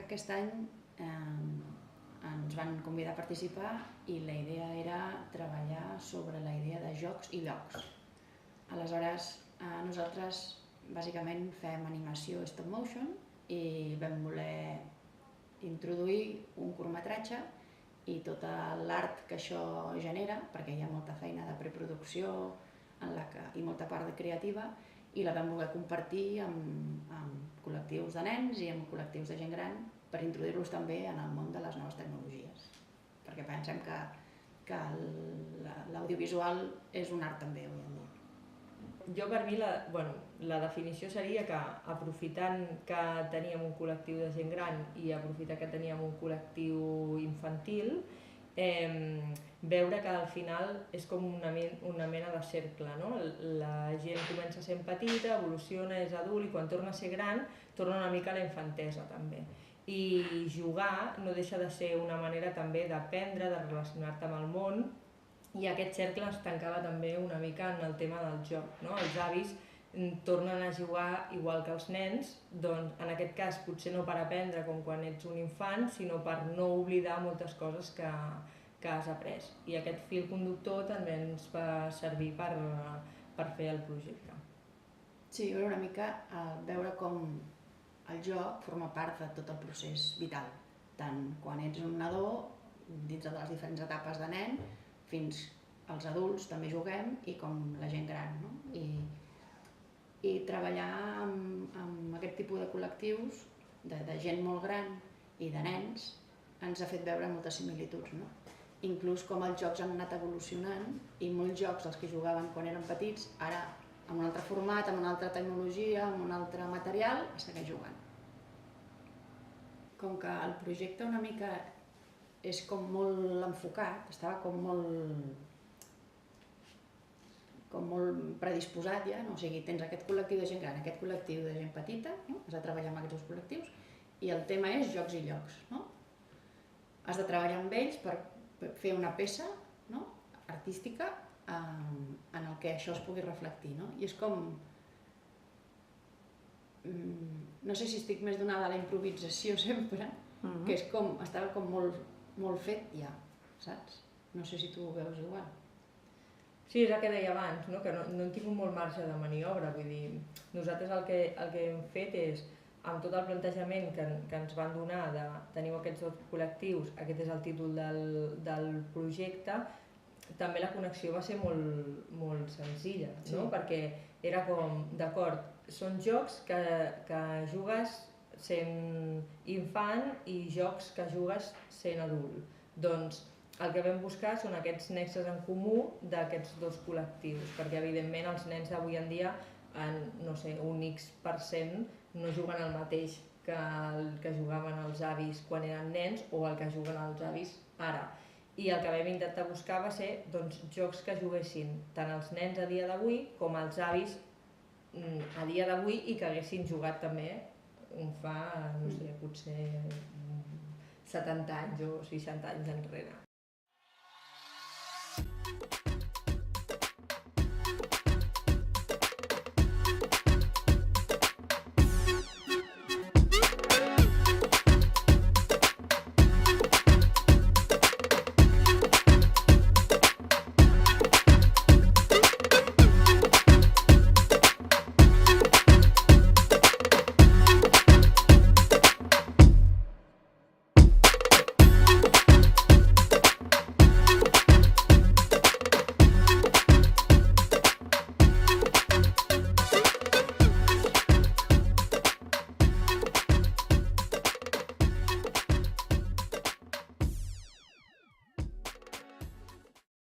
aquest any ens van convidar a participar i la idea era treballar sobre la idea de jocs i llocs. Aleshores, nosaltres bàsicament fem animació stop motion i vam voler introduir un curtmetratge i tot l'art que això genera, perquè hi ha molta feina de preproducció i molta part creativa, i la vam voler compartir amb col·lectius de nens i amb col·lectius de gent gran per introduir-los també en el món de les noves tecnologies, perquè pensem que l'audiovisual és un art també avui en dia. Jo, per mi, la definició seria que, aprofitant que teníem un col·lectiu de gent gran i aprofitar que teníem un col·lectiu infantil, veure que al final és com una mena de cercle, no? La gent comença sent petita, evoluciona, és adult i quan torna a ser gran torna una mica a la infantesa també. I jugar no deixa de ser una manera també d'aprendre, de relacionar-te amb el món, i aquest cercle es tancava també una mica en el tema del joc, no? Els avis tornen a jugar igual que els nens, doncs en aquest cas potser no per aprendre com quan ets un infant, sinó per no oblidar moltes coses que has après. I aquest fil conductor també ens va servir per fer el projecte. Sí, veure una mica, veure com el joc forma part de tot el procés vital, tant quan ets un nadó, dins de les diferents etapes de nen, fins als adults també juguem i com la gent gran, no? I treballar amb aquest tipus de col·lectius, de gent molt gran i de nens, ens ha fet veure moltes similituds, no? Inclús com els jocs han anat evolucionant i molts jocs als que jugaven quan eren petits, ara amb un altre format, amb una altra tecnologia, amb un altre material, es segueix jugant. Com que el projecte una mica és com molt enfocat, estava com molt predisposat ja, no? O sigui, tens aquest col·lectiu de gent gran, aquest col·lectiu de gent petita, no? Has de treballar amb aquests dos col·lectius i el tema és jocs i llocs, no? Has de treballar amb ells per fer una peça, no? Artística en el que això es pugui reflectir, no? I és com... No sé si estic més donada a la improvisació sempre, que és com, estava com molt fet ja, saps? No sé si tu ho veus igual. Sí, és el que deia abans, no? Que no hem tingut molt marge de maniobra, vull dir, nosaltres el que hem fet és, amb tot el plantejament que ens van donar de teniu aquests dos col·lectius, aquest és el títol del projecte, també la connexió va ser molt senzilla, no? Perquè era com, d'acord, són jocs que jugues sent infant i jocs que jugues sent adult. Doncs el que vam buscar són aquests nexes en comú d'aquests dos col·lectius, perquè evidentment els nens d'avui en dia, no sé, un X% no juguen el mateix que el que jugaven els avis quan eren nens o el que juguen els avis ara. I el que vam intentar buscar va ser jocs que juguessin tant els nens a dia d'avui com els avis a dia d'avui i que haguessin jugat també fa, no sé, potser 70 anys o 60 anys enrere.